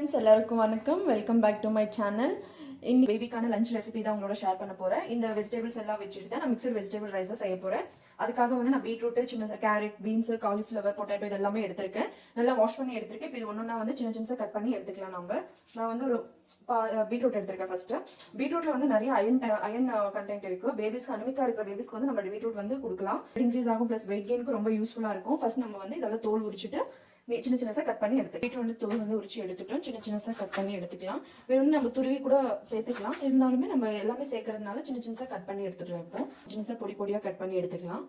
Friends எல்லாருக்கும் வணக்கம் welcome back to my channel இன்னைக்கு பேபிக்கான லஞ்ச் ரெசிபி தான் உங்களோட ஷேர் பண்ண போறேன் இந்த வெஜிடபிள்ஸ் எல்லாம் வச்சிட்டு தான் நான் மிக்ஸ்டு வெஜிடபிள் ரைஸ் செய்ய போறேன் அதுக்காக வந்து நான் பீட்ரூட் சின்ன கேரட் பீன்ஸ் காலிஃப்ளவர் பொட்டேட்டோ இதெல்லாம் எடுத்துர்க்கேன் நல்லா வாஷ் பண்ணி எடுத்துர்க்கேன் இப்போ இது ஒண்ணா வந்து சின்ன சின்னசா கட் பண்ணி எடுத்துக்கலாம் நான் வந்து ஒரு பீட்ரூட் எடுத்துர்க்கேன் ஃபர்ஸ்ட் பீட்ரூட்ல வந்து நிறைய அயன் கண்டென்ட் இருக்கு பேபிஸ்க்கு அனிமிக்கா இருக்கிற பேபிஸ்க்கு வந்து நம்ம பீட்ரூட் வந்து கொடுக்கலாம் இன்க்ரீஸ் ஆகும் ப்ளஸ் வெயிட் கெயினுக்கு ரொம்ப யூஸ்ஃபுல்லா இருக்கும் ஃபர்ஸ்ட் நம்ம வந்து இதெல்லாம் தோல் உரிச்சிட்டு சின்ன சின்னசா கட் பண்ணி எடுத்து பீட்ரூட் வந்து தோல் வந்து உரிச்சு எடுத்துட்டோம் சின்ன சின்னசா கட் பண்ணி எடுத்துக்கலாம் வேணும்னு நம்ம துருவி கூட சேர்த்துக்கலாம் இருந்தாலுமே நம்ம எல்லாமே சேர்க்கறதுனால சின்ன சின்னசா கட் பண்ணி எடுத்துக்கலாம் இப்போ சின்னசா பொடி பொடியா கட் பண்ணி எடுத்துக்கலாம்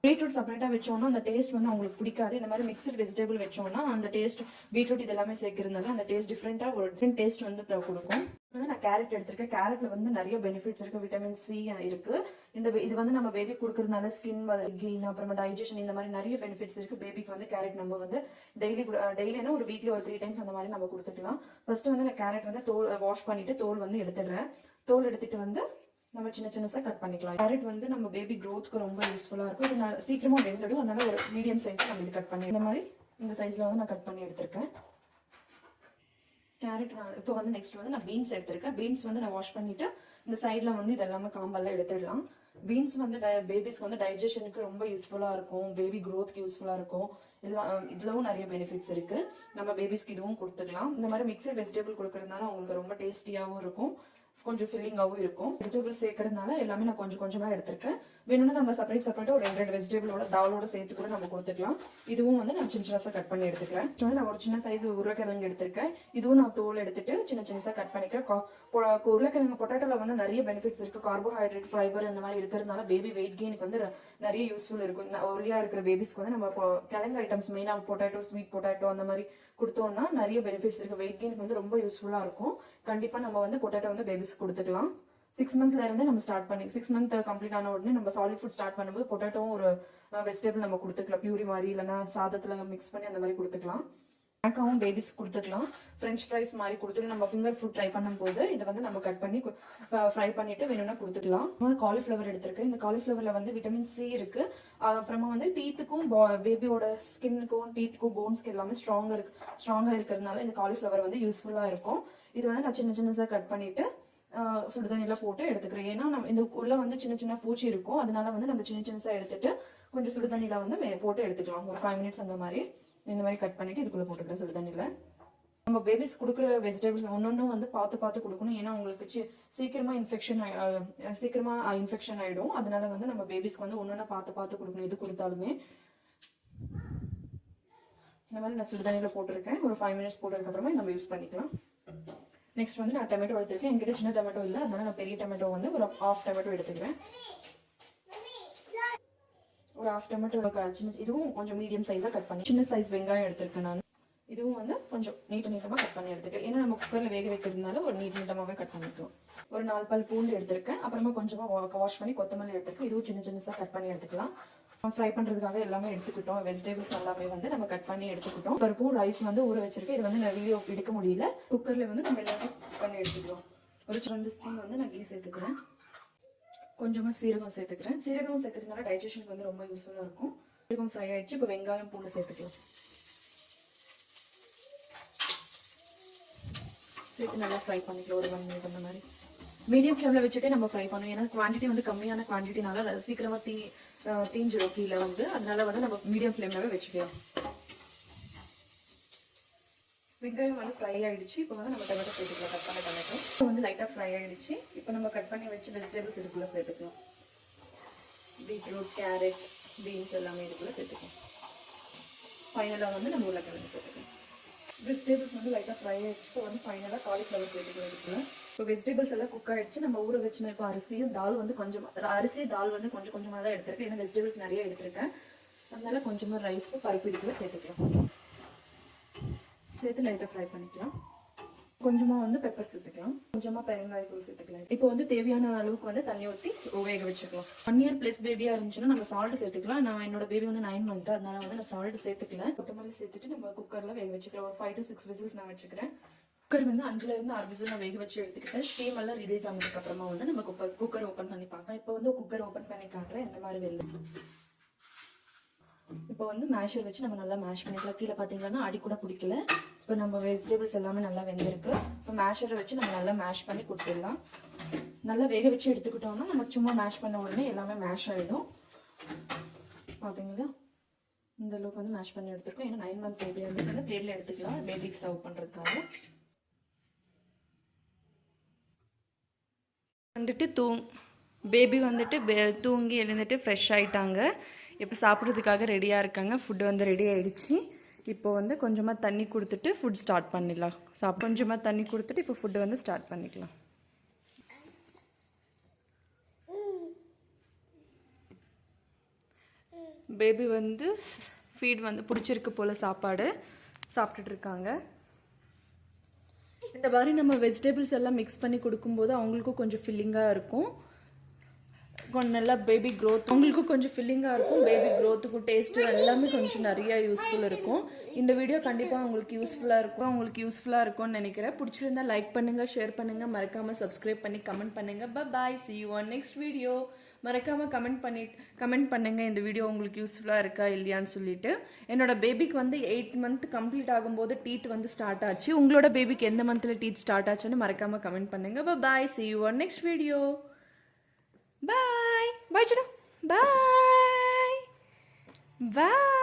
பீட்ரூட் செப்பரேட்டா வச்சோம்னா அந்த டேஸ்ட் வந்து உங்களுக்கு பிடிக்காது இந்த மாதிரி மிக்ஸ்டு வெஜிடபிள் வச்சோம்னா அந்த டேஸ்ட் பீட்ரூட் இது எல்லாமே சேர்க்கறதுனால அந்த டேஸ்ட் டிஃப்ரெண்டா ஒரு டிஃப்ரெண்ட் டேஸ்ட் வந்து கொடுக்கும் வந்து நான் கேரட் எடுத்திருக்கேன் கேரட்ல வந்து நிறைய பெனிஃபிட்ஸ் இருக்கு விட்டமின் சி இருக்கு இது வந்து நம்ம பேபி கொடுக்கறதுனால ஸ்கின் கெயின் அப்புறமா டைஜஷன் இந்த மாதிரி நிறைய பெனிஃபிட்ஸ் இருக்கு பேபிக்கு வந்து கேரட் நம்ம வந்து டெய்லினா ஒரு வீக்லி ஒரு 3 டைம்ஸ் அந்த மாதிரி நம்ம கொடுத்துக்கலாம் ஃபர்ஸ்ட் வந்து நான் கேரட் வந்து தோல் வாஷ் பண்ணிட்டு தோல் வந்து எடுத்துடுறேன் தோல் எடுத்துட்டு வந்து நம்ம சின்ன சின்னசா கட் பண்ணிக்கலாம் கேரட் வந்து நம்ம பேபி க்ரோத்க்கு ரொம்ப யூஸ்ஃபுல்லா இருக்கும் இது சீக்கிரமா வெந்துடும் அதனால ஒரு மீடியம் சைஸ் நம்ம இது கட் பண்ணி இந்த மாதிரி இந்த சைஸ்ல வந்து நான் கட் பண்ணி எடுத்திருக்கேன் கேரட் இப்போ வந்து நெக்ஸ்ட் வந்து நான் பீன்ஸ் எடுத்திருக்கேன் பீன்ஸ் வந்து நான் வாஷ் பண்ணிட்டு இந்த சைட்ல வந்து இதெல்லாமே காம்பெல்லாம் எடுத்துடலாம் பீன்ஸ் வந்து பேபிஸ்க்கு வந்து டைஜஷனுக்கு ரொம்ப யூஸ்ஃபுல்லா இருக்கும் பேபி க்ரோத்க்கு யூஸ்ஃபுல்லா இருக்கும் இதுலவும் நிறைய பெனிஃபிட்ஸ் இருக்கு நம்ம பேபிஸ்க்கு இதுவும் கொடுத்துக்கலாம் இந்த மாதிரி மிக்சட் வெஜிடபிள் கொடுக்கறதுனால அவங்களுக்கு ரொம்ப டேஸ்டியாவும் இருக்கும் கொஞ்சம் ஃபில்லிங்காகவும் இருக்கும் வெஜிடபிள் சேர்க்கறதுனால எல்லாமே நான் கொஞ்சம் கொஞ்சமா எடுத்திருக்கேன் வேணும்னா நம்ம செப்பரேட்டா ஒரு 2 வெஜிடபிளோட தாவலோட சேர்த்து கூட நம்ம கொடுத்துக்கலாம் இதுவும் வந்து நான் சின்ன சின்னசா கட் பண்ணி எடுத்துக்கிறேன் நான் ஒரு சின்ன சைஸ் உருளைக்கிழங்கு எடுத்திருக்கேன் இதுவும் நான் தோல் எடுத்துட்டு சின்ன சின்னசா கட் பண்ணிக்கிறேன் உருளைக்கிழங்கு பொட்டேட்டோல வந்து நிறைய பெனிஃபிட்ஸ் இருக்கு கார்போஹைட்ரேட் ஃபைபர் இந்த மாதிரி இருக்கிறதுனால பேபி வெயிட் கெயினுக்கு வந்து நிறைய யூஸ்ஃபுல் இருக்கும் ஒல்லியா இருக்கிற பேபிஸ்க்கு வந்து நம்ம கிழங்கு ஐட்டம்ஸ் மெயினா பொட்டேட்டோ ஸ்வீட் பொட்டேட்டோ அந்த மாதிரி கொடுத்தோம்னா நிறைய பெனிஃபிட்ஸ் இருக்கு வெயிட் கெயினுக்கு வந்து ரொம்ப யூஸ்ஃபுல்லா இருக்கும் கண்டிப்பா நம்ம வந்து பொட்டேட்டோ வந்து பேபிஸ் கொடுத்துக்கலாம் 6 மந்த்ல இருந்து நம்ம ஸ்டார்ட் பண்ணி 6 மந்த் கம்ப்ளீட் ஆன உடனே நம்ம சாலிட் ஃபுட் ஸ்டார்ட் பண்ணும்போது பொட்டேட்டோவும் ஒரு வெஜிடபிள் நம்ம கொடுத்துக்கலாம் பியூரி மாதிரி இல்லைன்னா சாதத்துல மிக்ஸ் பண்ணி அந்த மாதிரி கொடுத்துக்கலாம் பேக்காவும் பேபிஸ் கொடுத்துக்கலாம் ஃப்ரெஞ்ச் ஃப்ரைஸ் மாதிரி கொடுத்துட்டு நம்ம ஃபிங்கர் ஃபுட் ட்ரை பண்ணும்போது இதை வந்து நம்ம கட் பண்ணி ஃப்ரை பண்ணிட்டு வேணும்னா கொடுத்துக்கலாம் காலிஃப்ளவர் எடுத்திருக்கேன் இந்த காலிஃப்ளவர்ல வந்து விட்டமின் சி இருக்கு அப்புறமா வந்து டீத்துக்கும் பேபியோட ஸ்கின்னுக்கும் டீத்துக்கும் போன்ஸ்க்கு எல்லாமே ஸ்ட்ராங்கா இருக்கிறதுனால இந்த காலிஃப்ளவர் வந்து யூஸ்ஃபுல்லா இருக்கும் இது வந்து நான் சின்ன சின்னதா கட் பண்ணிட்டு சுடுதண்ணில போட்டு எடுத்துக்கிறேன் ஏன்னா நம்ம இந்த உள்ள வந்து சின்ன சின்ன பூச்சி இருக்கும் அதனால வந்து நம்ம சின்ன சின்னசா எடுத்துட்டு கொஞ்சம் சுடுதண்ணில வந்து போட்டு எடுத்துக்கலாம் ஒரு 5 மினிட்ஸ் அந்த மாதிரி இந்த மாதிரி கட் பண்ணிட்டு இதுக்குள்ள போட்டுக்கிறேன் சுடுதண்ணில நம்ம பேபிஸ் கொடுக்குற வெஜிடபிள்ஸ் ஒன்னொன்னும் வந்து பார்த்து கொடுக்கணும் ஏன்னா உங்களுக்கு சீக்கிரமா இன்ஃபெக்ஷன் ஆயிடும் அதனால வந்து நம்ம பேபிஸ்க்கு வந்து ஒன்னொன்னு பார்த்து கொடுக்கணும் எது கொடுத்தாலுமே இந்த மாதிரி நான் சுடுதண்ணில போட்டிருக்கேன் ஒரு 5 மினிட்ஸ் போட்டதுக்கு அப்புறமா நம்ம யூஸ் பண்ணிக்கலாம் நெக்ஸ்ட் வந்து நான் டொமேட்டோ எடுத்துருக்கேன் என்கிட்ட சின்ன டொமேட்டோ இல்லை அதனால நான் பெரிய டொமேட்டோ வந்து ஒரு ½ டொமேட்டோ எடுத்துக்கிறேன் ஒரு ½ டொமேட்டோ சின்ன இதுவும் கொஞ்சம் மீடியம் சைஸா கட் பண்ணி சின்ன சைஸ் வெங்காயம் எடுத்திருக்கேன் நான் இதுவும் வந்து கொஞ்சம் நீட்டமா கட் பண்ணி எடுத்துக்கேன் ஏன்னா நம்ம குக்கர்ல வேக வைக்கிறதுனால ஒரு நீட்டமாவே கட் பண்ணிக்கலாம் ஒரு 4 பல் பூண்டு எடுத்திருக்கேன் அப்புறமா கொஞ்சமா வாஷ் பண்ணி கொத்தமல்லி எடுத்துருக்கேன் இதுவும் சின்னசா கட் பண்ணி எடுத்துக்கலாம் ஃப்ரை பண்றதுக்காக எல்லாமே எடுத்துக்கிட்டோம் வெஜிடபிள்ஸ் எல்லாமே வந்து நம்ம கட் பண்ணி எடுத்துக்கிட்டோம் பருப்பும் ரைஸ் வந்து ஊற வச்சிருக்கேன் இது வந்து நான் வீடியோ எடுக்க முடியல குக்கர்ல வந்து நம்ம எல்லாமே குக் பண்ணி எடுத்துக்கிறோம் ஒரு 2 ஸ்பூன் வந்து நான் கீ சேர்த்துக்கிறேன் கொஞ்சமா சீரகம் சேர்த்துக்கிறேன் சீரகம் சேர்க்கறதுனால டைஜஷனுக்கு வந்து ரொம்ப யூஸ்ஃபுல்லா இருக்கும் சீரகம் ஃப்ரை ஆயிடுச்சு இப்போ வெங்காயம் பூண்டு சேர்த்துக்கலாம் சேர்த்து நல்லா ஃப்ரை பண்ணிக்கலாம் ஒரு 1 மினிட் அந்த மாதிரி மீடியம் ஃப்ளேம்ல வச்சுட்டே நம்ம ஃப்ரை பண்ணணும் ஏன்னா குவான்டிட்டி வந்து கம்மியான குவான்டிட்டினால சீக்கிரமா தீஞ்சிடும் கீழே வந்து அதனால வந்து நம்ம மீடியம் ஃப்ளேம்லவே வச்சுக்கலாம் வெங்காயம் வந்து ஃப்ரை ஆயிடுச்சு இப்போ வந்து நம்ம டொமேட்டோ சேர்த்துக்கலாம் கட் பண்ண டொமேட்டோ வந்து லைட்டா ஃப்ரை ஆயிடுச்சு இப்போ நம்ம கட் பண்ணி வச்சு வெஜிடபிள்ஸ் இதுக்குள்ள சேர்த்துக்கலாம் பீட்ரூட் கேரட் பீன்ஸ் எல்லாமே இதுக்குள்ள சேர்த்துக்கலாம் ஃபைனலா வந்து நம்ம உருளைக்கிழங்கு சேர்த்துக்கலாம் வெஜிடபிள்ஸ் வந்து லைட்டா ஃப்ரை ஆயிடுச்சு இப்போ வந்து ஃபைனலா காலிஃப்ளவர் சேர்த்துக்கலாம் இதுக்குள்ள இப்போ வெஜிடபிள்ஸ் எல்லாம் குக் ஆயிடுச்சு நம்ம ஊற வச்சுனா இப்போ அரிசி தால் வந்து கொஞ்சம் கொஞ்சமா தான் எடுத்திருக்கேன் ஏன்னா வெஜிடபிள்ஸ் நிறைய எடுத்திருக்கேன் அதனால கொஞ்சமா ரைஸ் பருப்பு இதுக்குள்ள சேர்த்துக்கலாம் சேர்த்து லைட்டா ஃப்ரை பண்ணிக்கலாம் கொஞ்சமா வந்து பெப்பர் சேர்த்துக்கலாம் கொஞ்சமா பெருங்காயத்தூள் சேர்த்துக்கலாம் இப்போ வந்து தேவையான அளவுக்கு வந்து தண்ணி ஊற்றி வேக வச்சுக்கலாம் 1 இயர் பிளஸ் பேபியா இருந்துச்சுன்னா நம்ம சால்ட் சேர்த்துக்கலாம் நான் என்னோட பேபி வந்து 9 மந்த் அதனால வந்து நான் சால்ட் சேர்த்துக்கல கொத்தமல்லி சேர்த்துட்டு நம்ம குக்கர்ல வேக வச்சுக்கலாம் ஒரு 5 to 6 விசில்ஸ் நான் வச்சுக்கிறேன் குக்கர் வந்து 5ல இருந்து 6 விசில் நான் வேக வச்சு எடுத்துக்கிட்டேன் ஸ்டீம் எல்லாம் ரிலீஸ் ஆனதுக்கு அப்புறமா வந்து நம்ம குக்கர் ஓப்பன் பண்ணி பார்க்கலாம் இப்போ வந்து குக்கர் ஓப்பன் பண்ணி காட்டுறேன் இந்த மாதிரி வெளில இப்போ வந்து மேஷர் வச்சு நம்ம நல்லா மேஷ் பண்ணிக்கலாம் கீழே பாத்தீங்கன்னா அடி கூட பிடிக்கல இப்போ நம்ம வெஜிடபிள்ஸ் எல்லாமே நல்லா வெந்திருக்கு. இப்போ மேஷரை வச்சு நம்ம நல்லா மேஷ் பண்ணி கொடுத்துடலாம். நல்லா வேக வச்சு எடுத்துக்கிட்டோம்னா நம்ம சும்மா மேஷ் பண்ண உடனே எல்லாமே மேஷ் ஆகிடும். பார்த்தீங்களா, இந்த அளவுக்கு வந்து மேஷ் பண்ணி எடுத்துருக்கோம். ஏன்னா 9 month பேபி வந்து பிளேட்டில் எடுத்துக்கலாம் பேபிக்கு சர்வ் பண்ணுறதுக்காக. வந்துட்டு பேபி வந்துட்டு தூங்கி எழுந்துட்டு ஃப்ரெஷ் ஆகிட்டாங்க. இப்போ சாப்பிட்றதுக்காக ரெடியாக இருக்காங்க. ஃபுட்டு வந்து ரெடி ஆகிடுச்சு. இப்போ வந்து கொஞ்சமாக தண்ணி கொடுத்துட்டு ஃபுட் ஸ்டார்ட் பண்ணிடலாம். கொஞ்சமாக தண்ணி கொடுத்துட்டு இப்போ ஃபுட்டு வந்து ஸ்டார்ட் பண்ணிக்கலாம். பேபி வந்து ஃபீட் வந்து பிடிச்சிருக்கு போல் சாப்பாடு சாப்பிட்டுட்டு இருக்காங்க. இந்த மாதிரி நம்ம வெஜிடபிள்ஸ் எல்லாம் மிக்ஸ் பண்ணி கொடுக்கும்போது அவங்களுக்கும் கொஞ்சம் ஃபில்லிங்காக இருக்கும். கொஞ்சம் நல்லா பேபி க்ரோத் அவங்களுக்கும் கொஞ்சம் ஃபில்லிங்காக இருக்கும். பேபி க்ரோத்துக்கும் டேஸ்ட்டு எல்லாமே கொஞ்சம் நிறையா யூஸ்ஃபுல் இருக்கும். இந்த வீடியோ கண்டிப்பாக உங்களுக்கு யூஸ்ஃபுல்லாக இருக்கும்னு நினைக்கிறேன். பிடிச்சிருந்தா லைக் பண்ணுங்கள், ஷேர் பண்ணுங்கள், மறக்காமல் சப்ஸ்கிரைப் பண்ணி கமெண்ட் பண்ணுங்கள். பாய், see you on next video. மறக்காமல் கமெண்ட் பண்ணுங்கள் இந்த வீடியோ உங்களுக்கு யூஸ்ஃபுல்லாக இருக்கா இல்லையான்னு சொல்லிட்டு. என்னோட பேபிக்கு வந்து 8 month கம்ப்ளீட் ஆகும்போது டீத் வந்து ஸ்டார்ட் ஆச்சு. உங்களோட பேபிக்கு எந்த மந்தில் டீத் ஸ்டார்ட் ஆச்சுன்னு மறக்காமல் கமெண்ட் பண்ணுங்கள். பாய், see you on next video. Bye. Bye, Chino. Bye. Bye.